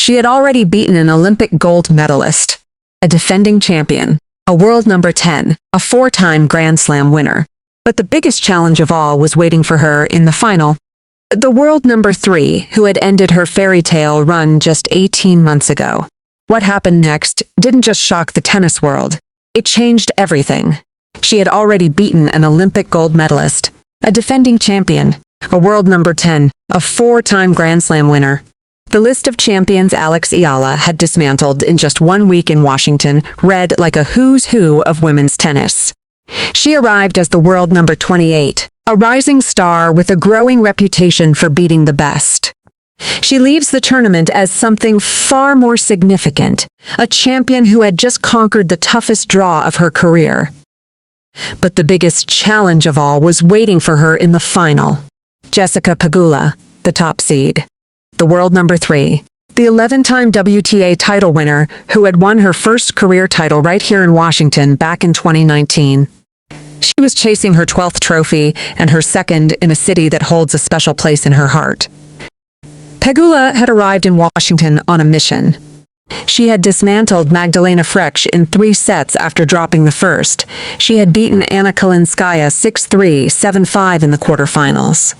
She had already beaten an Olympic gold medalist, a defending champion, a world number 10, a four-time Grand Slam winner. But the biggest challenge of all was waiting for her in the final. The world number 3, who had ended her fairy tale run just 18 months ago. What happened next didn't just shock the tennis world. It changed everything. She had already beaten an Olympic gold medalist, a defending champion, a world number 10, a four-time Grand Slam winner. The list of champions Eala had dismantled in just 1 week in Washington read like a who's who of women's tennis. She arrived as the world number 28, a rising star with a growing reputation for beating the best. She leaves the tournament as something far more significant, a champion who had just conquered the toughest draw of her career. But the biggest challenge of all was waiting for her in the final. Jessica Pegula, the top seed. The world number 3, the 11-time WTA title winner who had won her first career title right here in Washington back in 2019. She was chasing her 12th trophy and her second in a city that holds a special place in her heart. Pegula had arrived in Washington on a mission. She had dismantled Magdalena Frech in 3 sets after dropping the first. She had beaten Anna Kalinskaya 6-3, 7-5 in the quarterfinals.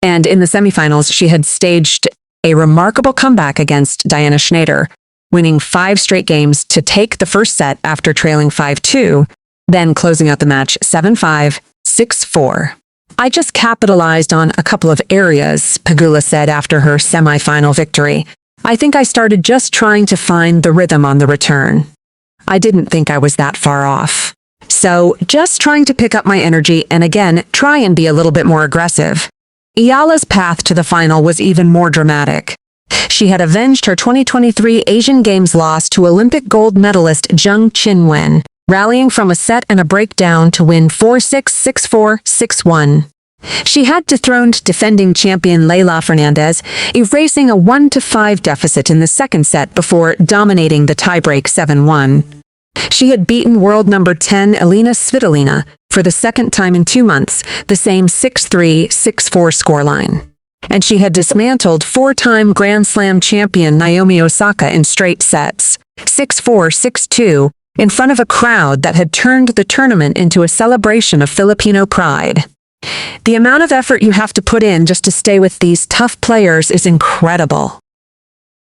And in the semifinals, she had staged a remarkable comeback against Diana Schneider, winning 5 straight games to take the first set after trailing 5-2, then closing out the match 7-5, 6-4. I just capitalized on a couple of areas, Pegula said after her semifinal victory. I think I started just trying to find the rhythm on the return. I didn't think I was that far off. So, just trying to pick up my energy and again, try and be a little bit more aggressive. Eala's path to the final was even more dramatic. She had avenged her 2023 Asian Games loss to Olympic gold medalist Zheng Qinwen, rallying from a set and a breakdown to win 4-6, 6-4, 6-1. She had dethroned defending champion Leylah Fernandez, erasing a 1-5 deficit in the second set before dominating the tiebreak 7-1. She had beaten world number 10 Elina Svitolina for the second time in 2 months, the same 6-3, 6-4 scoreline. And she had dismantled four-time Grand Slam champion Naomi Osaka in straight sets, 6-4, 6-2, in front of a crowd that had turned the tournament into a celebration of Filipino pride. The amount of effort you have to put in just to stay with these tough players is incredible,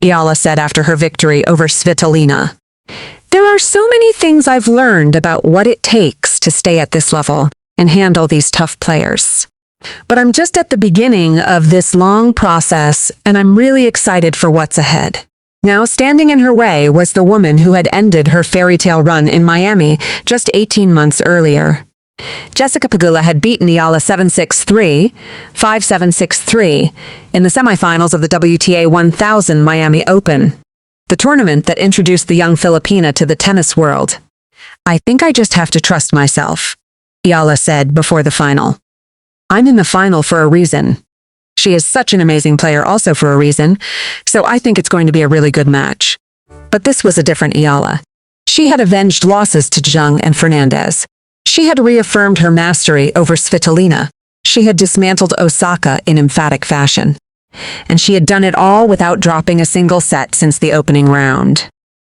Eala said after her victory over Svitolina. There are so many things I've learned about what it takes to stay at this level and handle these tough players. But I'm just at the beginning of this long process, and I'm really excited for what's ahead. Now, standing in her way was the woman who had ended her fairy tale run in Miami just 18 months earlier. Jessica Pegula had beaten Eala 7-6-3, 5-7-6-3 in the semifinals of the WTA 1000 Miami Open, the tournament that introduced the young Filipina to the tennis world. I think I just have to trust myself, Eala said before the final. I'm in the final for a reason. She is such an amazing player also for a reason, so I think it's going to be a really good match. But this was a different Eala. She had avenged losses to Zheng and Fernandez. She had reaffirmed her mastery over Svitolina. She had dismantled Osaka in emphatic fashion. And she had done it all without dropping a single set since the opening round.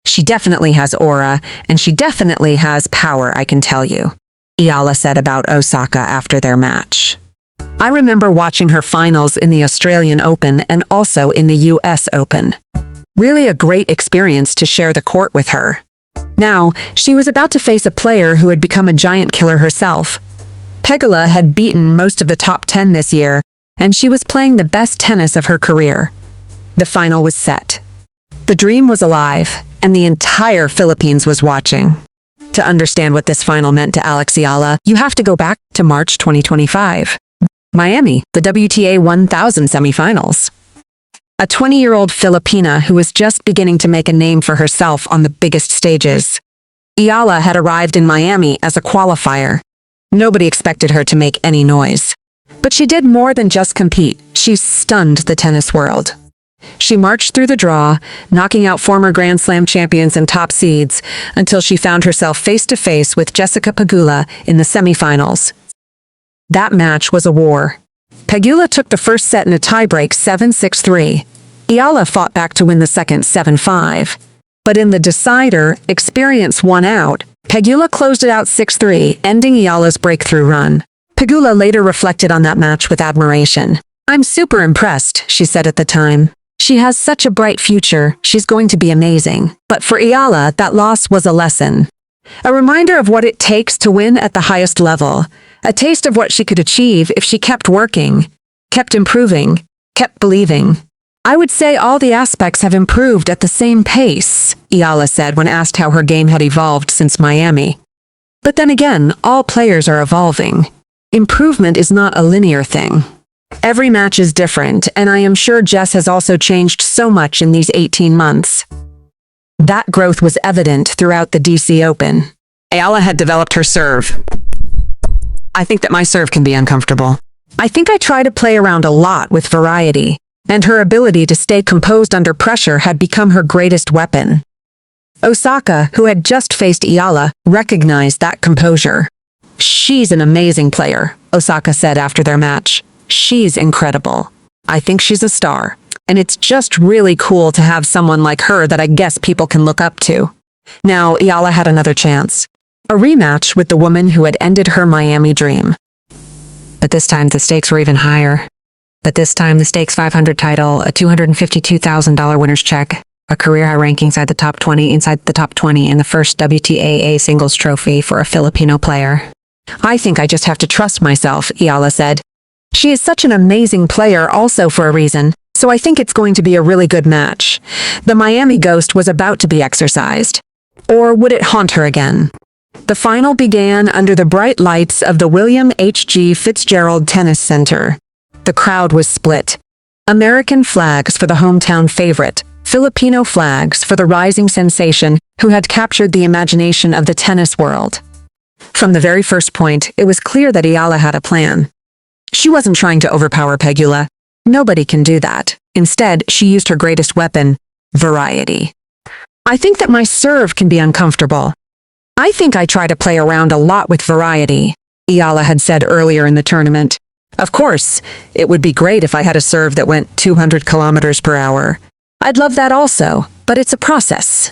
She definitely has aura, and she definitely has power, I can tell you, Eala said about Osaka after their match. I remember watching her finals in the Australian Open and also in the US Open. Really a great experience to share the court with her. Now, she was about to face a player who had become a giant killer herself. Pegula had beaten most of the top 10 this year, and she was playing the best tennis of her career. The final was set. The dream was alive, and the entire Philippines was watching. To understand what this final meant to Eala, you have to go back to March 2025. Miami, the WTA 1000 semifinals. A 20-year-old Filipina who was just beginning to make a name for herself on the biggest stages. Eala had arrived in Miami as a qualifier. Nobody expected her to make any noise. But she did more than just compete. She stunned the tennis world. She marched through the draw, knocking out former Grand Slam champions and top seeds, until she found herself face-to-face with Jessica Pegula in the semifinals. That match was a war. Pegula took the first set in a tiebreak 7-6-3. Eala fought back to win the second 7-5. But in the decider, experience won out. Pegula closed it out 6-3, ending Eala's breakthrough run. Pegula later reflected on that match with admiration. "I'm super impressed," she said at the time. "She has such a bright future, she's going to be amazing." But for Eala, that loss was a lesson. A reminder of what it takes to win at the highest level. A taste of what she could achieve if she kept working, kept improving, kept believing. "I would say all the aspects have improved at the same pace," Eala said when asked how her game had evolved since Miami. But then again, all players are evolving. Improvement is not a linear thing. Every match is different, and I am sure Jess has also changed so much in these 18 months. That growth was evident throughout the DC Open. Eala had developed her serve. "I think that my serve can be uncomfortable. I think I try to play around a lot with variety, and her ability to stay composed under pressure had become her greatest weapon." Osaka, who had just faced Eala, recognized that composure. "She's an amazing player," Osaka said after their match. "She's incredible. I think she's a star, and it's just really cool to have someone like her that I guess people can look up to." Now, Eala had another chance. A rematch with the woman who had ended her Miami dream. But this time the stakes were even higher. The stakes 500 title, a $252,000 winner's check, a career high ranking inside the top 20 in the first WTAA singles trophy for a Filipino player. "I think I just have to trust myself," Eala said. "She is such an amazing player also for a reason, so I think it's going to be a really good match." The Miami ghost was about to be exorcised. Or would it haunt her again? The final began under the bright lights of the William H.G. Fitzgerald Tennis Center. The crowd was split. American flags for the hometown favorite, Filipino flags for the rising sensation who had captured the imagination of the tennis world. From the very first point, it was clear that Eala had a plan. She wasn't trying to overpower Pegula. Nobody can do that. Instead, she used her greatest weapon, variety. "I think that my serve can be uncomfortable. I think I try to play around a lot with variety," Eala had said earlier in the tournament. "Of course, it would be great if I had a serve that went 200 kilometers per hour. I'd love that also, but it's a process.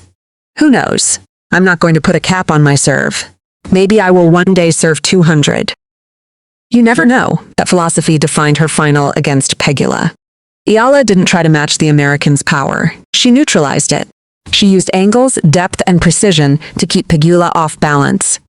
Who knows? I'm not going to put a cap on my serve. Maybe I will one day serve 200. You never know. That philosophy defined her final against Pegula. Eala didn't try to match the Americans' power. She neutralized it. She used angles, depth, and precision to keep Pegula off balance.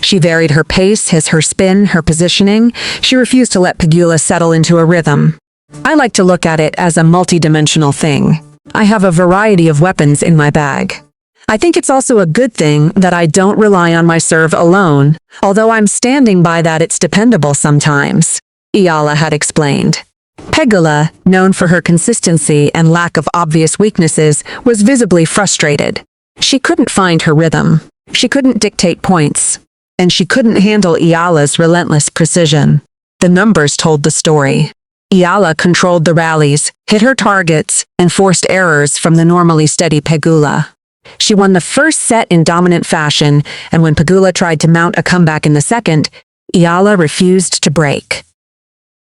She varied her pace, her spin, her positioning. She refused to let Pegula settle into a rhythm. I like to look at it as a multi-dimensional thing. I have a variety of weapons in my bag. I think it's also a good thing that I don't rely on my serve alone, although I'm standing by that it's dependable sometimes, Eala had explained. Pegula, known for her consistency and lack of obvious weaknesses, was visibly frustrated. She couldn't find her rhythm. She couldn't dictate points. And she couldn't handle Eala's relentless precision. The numbers told the story. Eala controlled the rallies, hit her targets, and forced errors from the normally steady Pegula. She won the first set in dominant fashion, and when Pegula tried to mount a comeback in the second, Eala refused to break.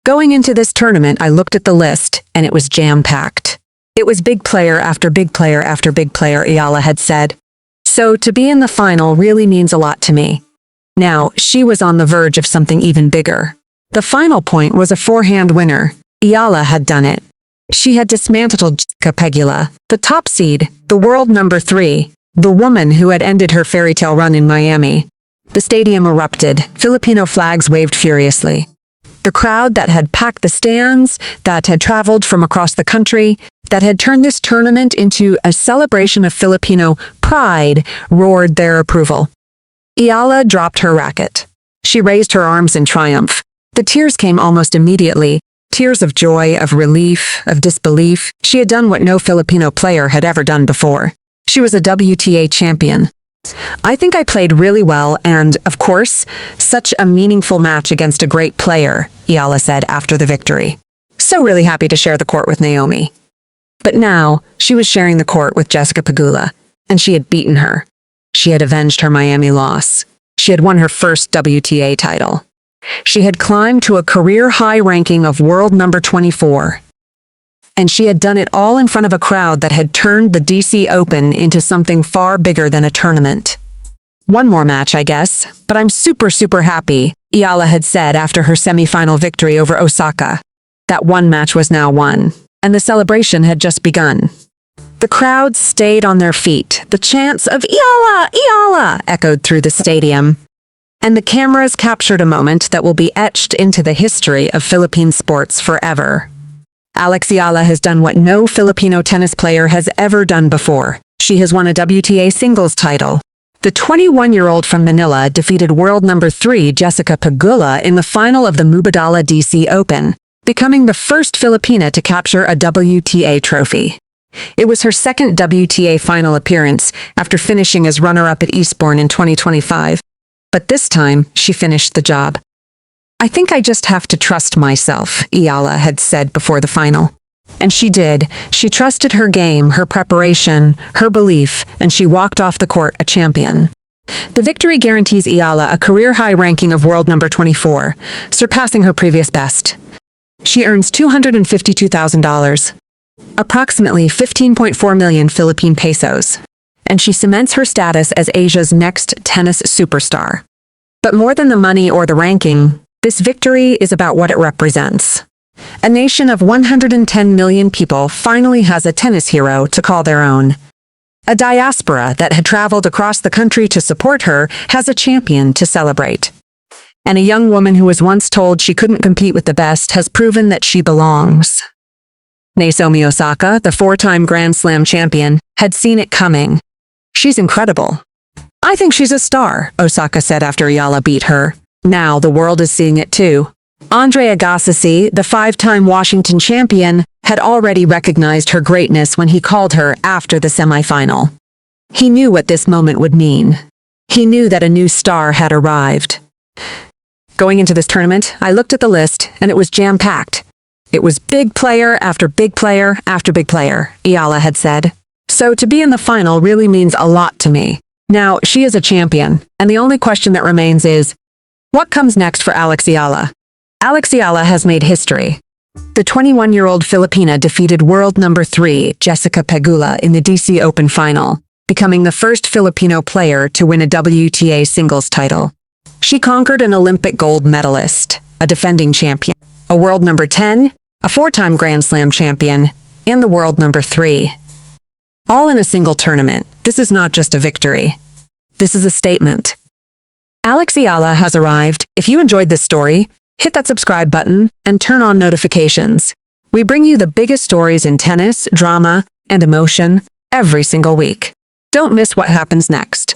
Going into this tournament, I looked at the list, and it was jam-packed. It was big player after big player after big player, Eala had said. So to be in the final really means a lot to me. Now, she was on the verge of something even bigger. The final point was a forehand winner. Eala had done it. She had dismantled Jessica Pegula, the top seed, the world number 3, the woman who had ended her fairy tale run in Miami. The stadium erupted. Filipino flags waved furiously. The crowd that had packed the stands, that had traveled from across the country, that had turned this tournament into a celebration of Filipino pride, roared their approval. Eala dropped her racket. She raised her arms in triumph. The tears came almost immediately, tears of joy, of relief, of disbelief. She had done what no Filipino player had ever done before. She was a WTA champion. I think I played really well and, of course, such a meaningful match against a great player, Eala said after the victory. So really happy to share the court with Naomi. But now, she was sharing the court with Jessica Pegula, and she had beaten her. She had avenged her Miami loss. She had won her first WTA title. She had climbed to a career-high ranking of world number 24. And she had done it all in front of a crowd that had turned the DC Open into something far bigger than a tournament. One more match, I guess, but I'm super happy, Eala had said after her semi-final victory over Osaka. That one match was now won, and the celebration had just begun. The crowd stayed on their feet. The chants of "Eala! Eala!" echoed through the stadium. And the cameras captured a moment that will be etched into the history of Philippine sports forever. Eala has done what no Filipino tennis player has ever done before. She has won a WTA singles title. The 21-year-old from Manila defeated world number 3 Jessica Pegula in the final of the Mubadala DC Open, becoming the first Filipina to capture a WTA trophy. It was her second WTA final appearance after finishing as runner-up at Eastbourne in 2025. But this time, she finished the job. "I think I just have to trust myself," Eala had said before the final. And she did. She trusted her game, her preparation, her belief, and she walked off the court a champion. The victory guarantees Eala a career-high ranking of world number 24, surpassing her previous best. She earns $252,000, approximately 15.4 million Philippine pesos, and she cements her status as Asia's next tennis superstar. But more than the money or the ranking, this victory is about what it represents. A nation of 110 million people finally has a tennis hero to call their own. A diaspora that had traveled across the country to support her has a champion to celebrate. And a young woman who was once told she couldn't compete with the best has proven that she belongs. Naomi Osaka, the 4-time Grand Slam champion, had seen it coming. "She's incredible. I think she's a star," Osaka said after Eala beat her. Now the world is seeing it too. Andre Agassi, the 5-time Washington champion, had already recognized her greatness when he called her after the semifinal. He knew what this moment would mean. He knew that a new star had arrived. Going into this tournament, I looked at the list, and it was jam-packed. It was big player after big player after big player, Eala had said. So to be in the final really means a lot to me. Now, she is a champion, and the only question that remains is, what comes next for Eala? Eala has made history. The 21-year-old Filipina defeated world number 3 Jessica Pegula in the DC Open final, becoming the first Filipino player to win a WTA singles title. She conquered an Olympic gold medalist, a defending champion, a world number 10, a 4-time Grand Slam champion, and the world number 3. All in a single tournament. This is not just a victory. This is a statement. Eala has arrived. If you enjoyed this story, hit that subscribe button and turn on notifications. We bring you the biggest stories in tennis, drama, and emotion every single week. Don't miss what happens next.